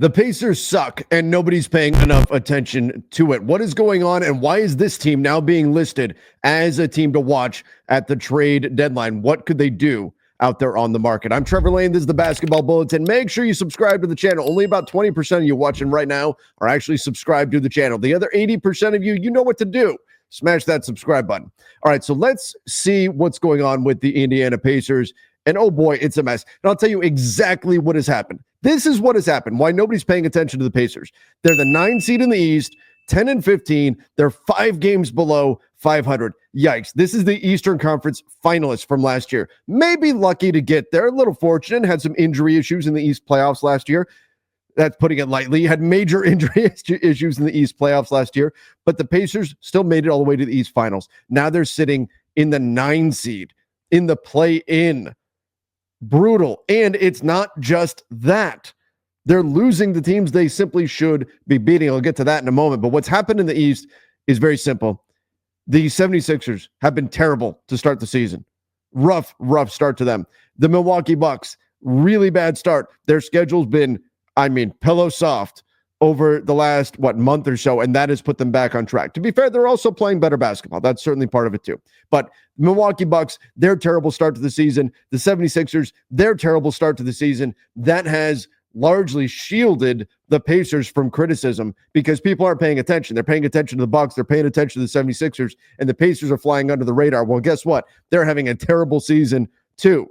The Pacers suck, and nobody's paying enough attention to it. What is going on, and why is this team now being listed as a team to watch at the trade deadline? What could they do out there on the market? I'm Trevor Lane. This is the Basketball Bulletin. Make sure you subscribe to the channel. Only about 20% of you watching right now are actually subscribed to the channel. The other 80% of you, you know what to do. Smash that subscribe button. All right, so let's see what's going on with the Indiana Pacers. And oh boy, it's a mess. And I'll tell you exactly what has happened. This is what has happened. Why nobody's paying attention to the Pacers. They're the 9 seed in the East, 10-15. They're 5 games below 500. Yikes. This is the Eastern Conference finalists from last year. Maybe lucky to get there. A little fortunate. Had some injury issues in the East playoffs last year. That's putting it lightly. Had major injury issues in the East playoffs last year. But the Pacers still made it all the way to the East finals. Now they're sitting in the 9 seed in the play-in. Brutal. And it's not just that. They're losing the teams they simply should be beating. I'll get to that in a moment. But what's happened in the East is very simple. The 76ers have been terrible to start the season. Rough start to them. The Milwaukee Bucks, really bad start. Their schedule's been, pillow soft over the last, month or so, and that has put them back on track. To be fair, they're also playing better basketball. That's certainly part of it too. But Milwaukee Bucks, their terrible start to the season. The 76ers, their terrible start to the season. That has largely shielded the Pacers from criticism because people aren't paying attention. They're paying attention to the Bucks. They're paying attention to the 76ers, and the Pacers are flying under the radar. Well, guess what? They're having a terrible season too.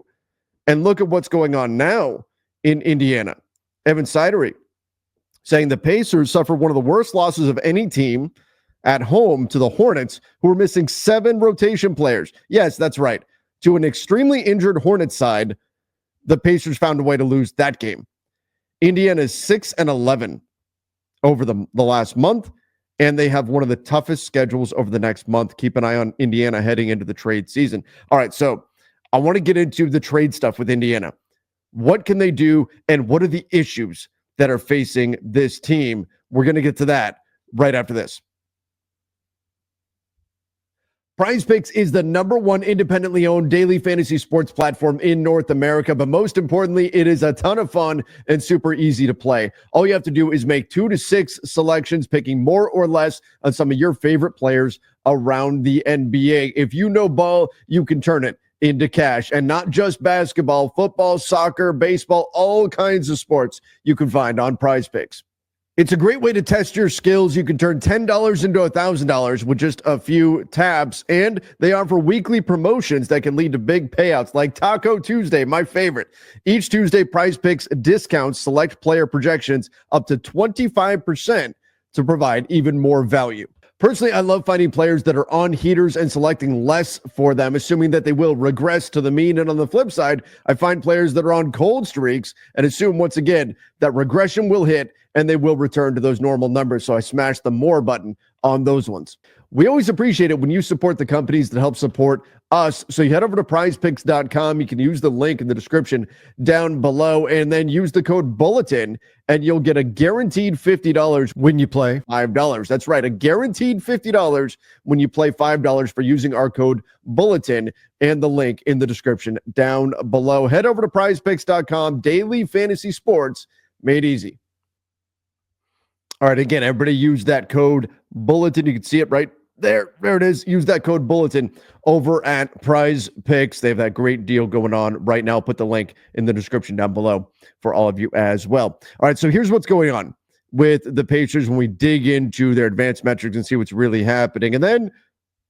And look at what's going on now in Indiana. Evan Sidery saying the Pacers suffered one of the worst losses of any team at home to the Hornets, who were missing 7 rotation players. Yes, that's right. To an extremely injured Hornets side, the Pacers found a way to lose that game. Indiana is 6-11 over the last month, and they have one of the toughest schedules over the next month. Keep an eye on Indiana heading into the trade season. All right, so I want to get into the trade stuff with Indiana. What can they do, and what are the issues that are facing this team? We're going to get to that right after this. PrizePicks is the #1 independently owned daily fantasy sports platform in North America, but most importantly, it is a ton of fun and super easy to play. All you have to do is make 2 to 6 selections, picking more or less on some of your favorite players around the NBA. If you know ball, you can turn it into cash, and not just basketball, football, soccer, baseball, all kinds of sports you can find on PrizePicks. It's a great way to test your skills. You can turn $10 into $1,000 with just a few taps, and they offer weekly promotions that can lead to big payouts like Taco Tuesday, my favorite. Each Tuesday, PrizePicks discounts select player projections up to 25% to provide even more value. Personally, I love finding players that are on heaters and selecting less for them, assuming that they will regress to the mean. And on the flip side, I find players that are on cold streaks and assume once again that regression will hit and they will return to those normal numbers. So I smash the more button on those ones. We always appreciate it when you support the companies that help support us. So you head over to prizepicks.com. You can use the link in the description down below and then use the code Bulletin and you'll get a guaranteed $50 when you play $5. That's right, a guaranteed $50 when you play $5 for using our code Bulletin and the link in the description down below. Head over to prizepicks.com. Daily fantasy sports made easy. All right, again, everybody use that code Bulletin. You can see it right there. There it is. Use that code Bulletin over at PrizePicks. They have that great deal going on right now. I'll put the link in the description down below for all of you as well. All right, so here's what's going on with the Pacers when we dig into their advanced metrics and see what's really happening. And then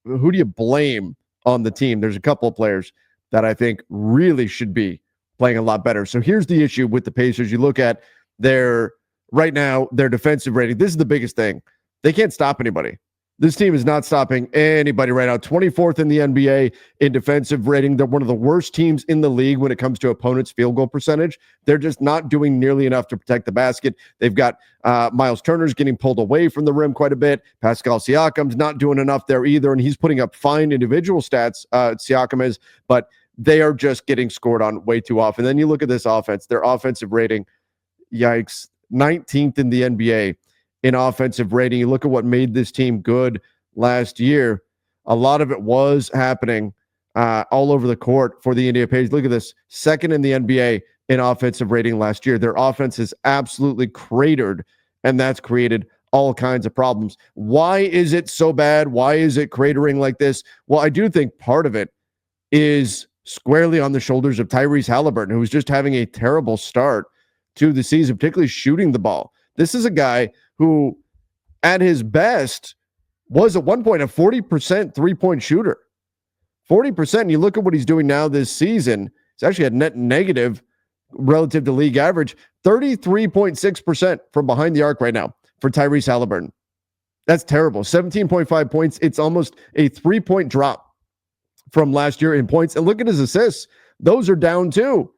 who do you blame on the team? There's a couple of players that I think really should be playing a lot better. So here's the issue with the Pacers. You look at their right now, their defensive rating. This is the biggest thing. They can't stop anybody. This team is not stopping anybody right now. 24th in the NBA in defensive rating. They're one of the worst teams in the league when it comes to opponents' field goal percentage. They're just not doing nearly enough to protect the basket. They've got Miles Turner's getting pulled away from the rim quite a bit. Pascal Siakam's not doing enough there either, and he's putting up fine individual stats, Siakam is, but they are just getting scored on way too often. Then you look at this offense, their offensive rating, yikes, 19th in the NBA in offensive rating. You look at what made this team good last year. A lot of it was happening all over the court for the Indiana Pacers. Look at this. 2nd in the NBA in offensive rating last year. Their offense is absolutely cratered, and that's created all kinds of problems. Why is it so bad? Why is it cratering like this? Well, I do think part of it is squarely on the shoulders of Tyrese Haliburton, who was just having a terrible start to the season, particularly shooting the ball. This is a guy who, at his best, was at one point a 40% three-point shooter. 40%. And you look at what he's doing now this season, it's actually a net negative relative to league average, 33.6% from behind the arc right now for Tyrese Haliburton. That's terrible. 17.5 points. It's almost a 3-point drop from last year in points. And look at his assists. Those are down too,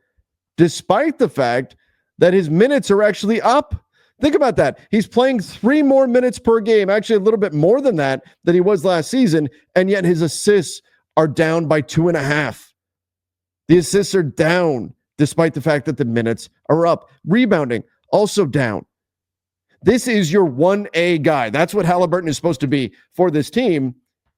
despite the fact that his minutes are actually up. Think about that. He's playing 3 more minutes per game, actually a little bit more than that than he was last season, and yet his assists are down by 2.5. The assists are down despite the fact that the minutes are up. Rebounding, also down. This is your 1A guy. That's what Haliburton is supposed to be for this team,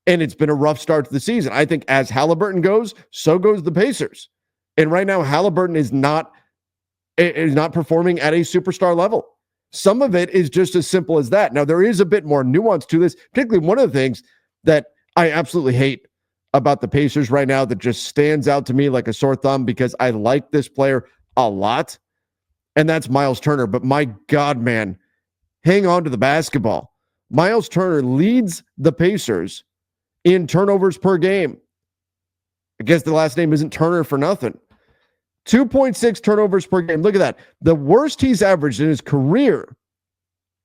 and it's been a rough start to the season. I think as Haliburton goes, so goes the Pacers. And right now, Haliburton is not performing at a superstar level. Some of it is just as simple as that. Now, there is a bit more nuance to this, particularly one of the things that I absolutely hate about the Pacers right now that just stands out to me like a sore thumb because I like this player a lot, and that's Miles Turner. But my God, man, hang on to the basketball. Miles Turner leads the Pacers in turnovers per game. I guess the last name isn't Turner for nothing. 2.6 turnovers per game. Look at that. The worst he's averaged in his career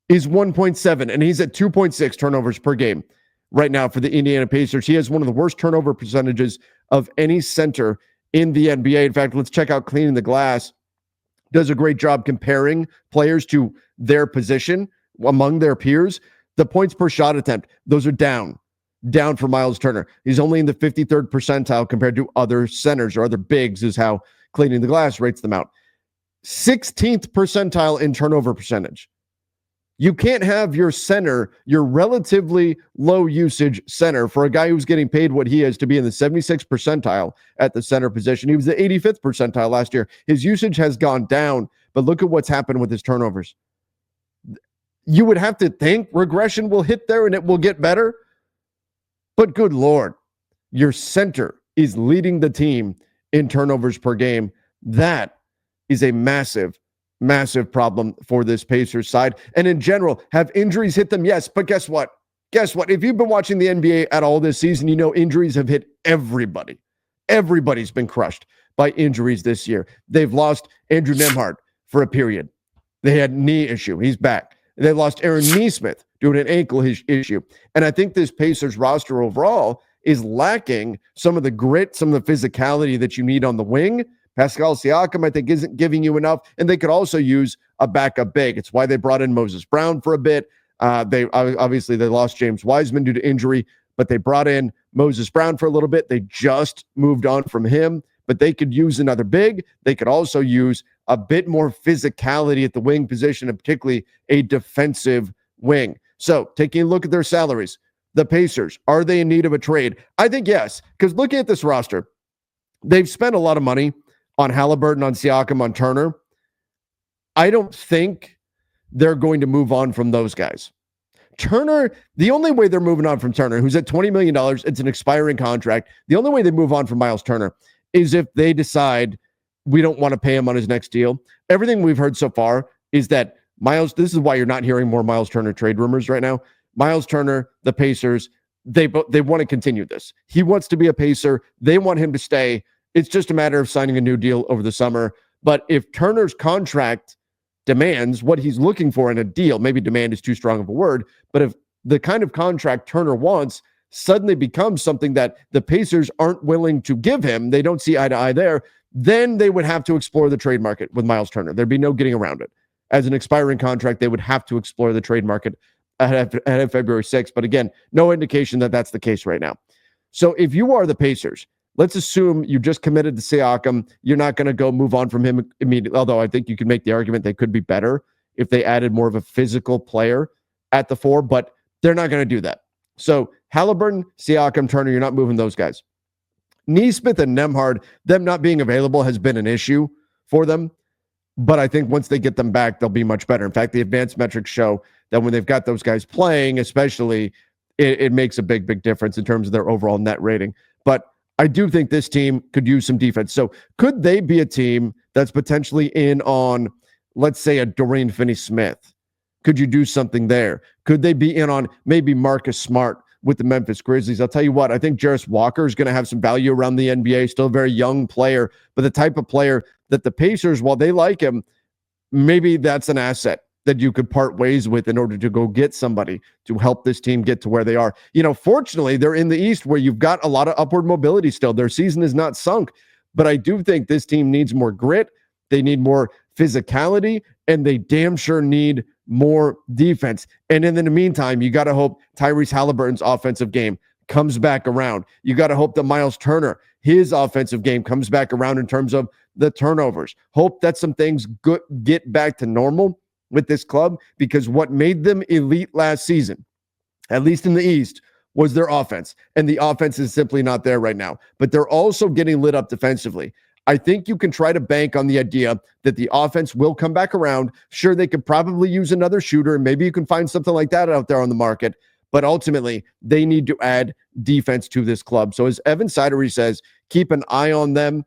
is 1.7, and he's at 2.6 turnovers per game right now for the Indiana Pacers. He has one of the worst turnover percentages of any center in the NBA. In fact, let's check out Cleaning the Glass. Does a great job comparing players to their position among their peers. The points per shot attempt, those are down for Miles Turner. He's only in the 53rd percentile compared to other centers or other bigs is how Cleaning the Glass rates them out. 16th percentile in turnover percentage. You can't have your center, your relatively low usage center, for a guy who's getting paid what he is to be in the 76th percentile at the center position. He was the 85th percentile last year. His usage has gone down, but look at what's happened with his turnovers. You would have to think regression will hit there and it will get better. But good Lord, your center is leading the team in turnovers per game. That is a massive, massive problem for this Pacers side. And in general, have injuries hit them? Yes, but guess what? If you've been watching the NBA at all this season, you know injuries have hit everybody. Everybody's been crushed by injuries this year. They've lost Andrew Nembhard for a period. They had knee issue. He's back. They lost Aaron Nesmith due to an ankle issue. And I think this Pacers roster overall is lacking some of the grit, some of the physicality that you need on the wing. Pascal Siakam, I think, isn't giving you enough. And they could also use a backup big. It's why they brought in Moses Brown for a bit. They lost James Wiseman due to injury, but they brought in Moses Brown for a little bit. They just moved on from him, but they could use another big. They could also use a bit more physicality at the wing position, and particularly a defensive wing. So taking a look at their salaries, the Pacers, are they in need of a trade? I think yes, because looking at this roster, they've spent a lot of money on Haliburton, on Siakam, on Turner. I don't think they're going to move on from those guys. Turner, the only way they're moving on from Turner, who's at $20 million, it's an expiring contract. The only way they move on from Miles Turner is if they decide we don't want to pay him on his next deal. Everything we've heard so far is that Miles, this is why you're not hearing more Miles Turner trade rumors right now. Miles Turner, the Pacers, they want to continue this. He wants to be a Pacer. They want him to stay. It's just a matter of signing a new deal over the summer. But if Turner's contract demands what he's looking for in a deal, maybe demand is too strong of a word, but if the kind of contract Turner wants suddenly becomes something that the Pacers aren't willing to give him, they don't see eye to eye there, then they would have to explore the trade market with Miles Turner. There'd be no getting around it. As an expiring contract, they would have to explore the trade market ahead of February 6th. But again, no indication that that's the case right now. So if you are the Pacers, let's assume you just committed to Siakam. You're not going to go move on from him immediately, although I think you could make the argument they could be better if they added more of a physical player at the 4, but they're not going to do that. So Haliburton, Siakam, Turner, you're not moving those guys. Nesmith and Nembhard, them not being available has been an issue for them. But I think once they get them back, they'll be much better. In fact, the advanced metrics show that when they've got those guys playing, especially, it makes a big, big difference in terms of their overall net rating. But I do think this team could use some defense. So could they be a team that's potentially in on, let's say, a Dorian Finney-Smith? Could you do something there? Could they be in on maybe Marcus Smart with the Memphis Grizzlies? I'll tell you what, I think Jarris Walker is going to have some value around the NBA, still a very young player, but the type of player that the Pacers, while they like him, maybe that's an asset that you could part ways with in order to go get somebody to help this team get to where they are. Fortunately, they're in the East where you've got a lot of upward mobility still. Their season is not sunk, but I do think this team needs more grit. They need more physicality, and they damn sure need more defense. And in the meantime, you got to hope Tyrese Haliburton's offensive game comes back around. You got to hope that Miles Turner, his offensive game comes back around in terms of the turnovers. Hope that some things get back to normal with this club, because what made them elite last season, at least in the East, was their offense. And the offense is simply not there right now. But they're also getting lit up defensively. I think you can try to bank on the idea that the offense will come back around. Sure, they could probably use another shooter, and maybe you can find something like that out there on the market. But ultimately, they need to add defense to this club. So as Evan Sidery says, keep an eye on them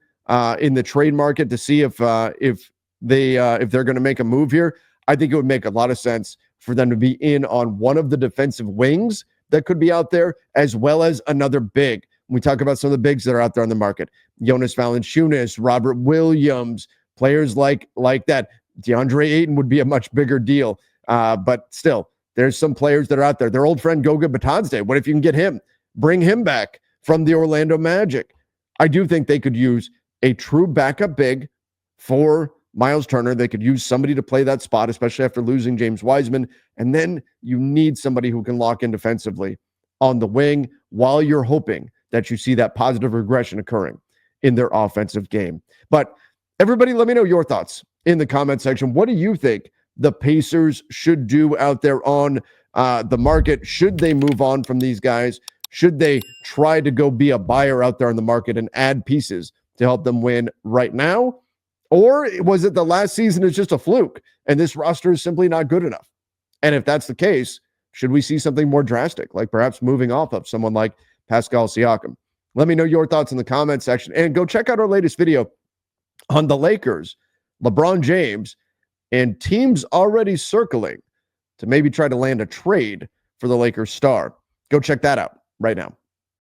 in the trade market to see if they're going to make a move here. I think it would make a lot of sense for them to be in on one of the defensive wings that could be out there, as well as another big. We talk about some of the bigs that are out there on the market. Jonas Valanciunas, Robert Williams, players like that. DeAndre Ayton would be a much bigger deal. But still, there's some players that are out there. Their old friend Goga Batanzde. What if you can get him? Bring him back from the Orlando Magic. I do think they could use a true backup big for Miles Turner. They could use somebody to play that spot, especially after losing James Wiseman. And then you need somebody who can lock in defensively on the wing while you're hoping that you see that positive regression occurring in their offensive game. But everybody, let me know your thoughts in the comment section. What do you think the Pacers should do out there on the market? Should they move on from these guys? Should they try to go be a buyer out there on the market and add pieces to help them win right now? Or was it the last season is just a fluke and this roster is simply not good enough? And if that's the case, should we see something more drastic, like perhaps moving off of someone like Pascal Siakam? Let me know your thoughts in the comment section, and go check out our latest video on the Lakers, LeBron James, and teams already circling to maybe try to land a trade for the Lakers star. Go check that out right now.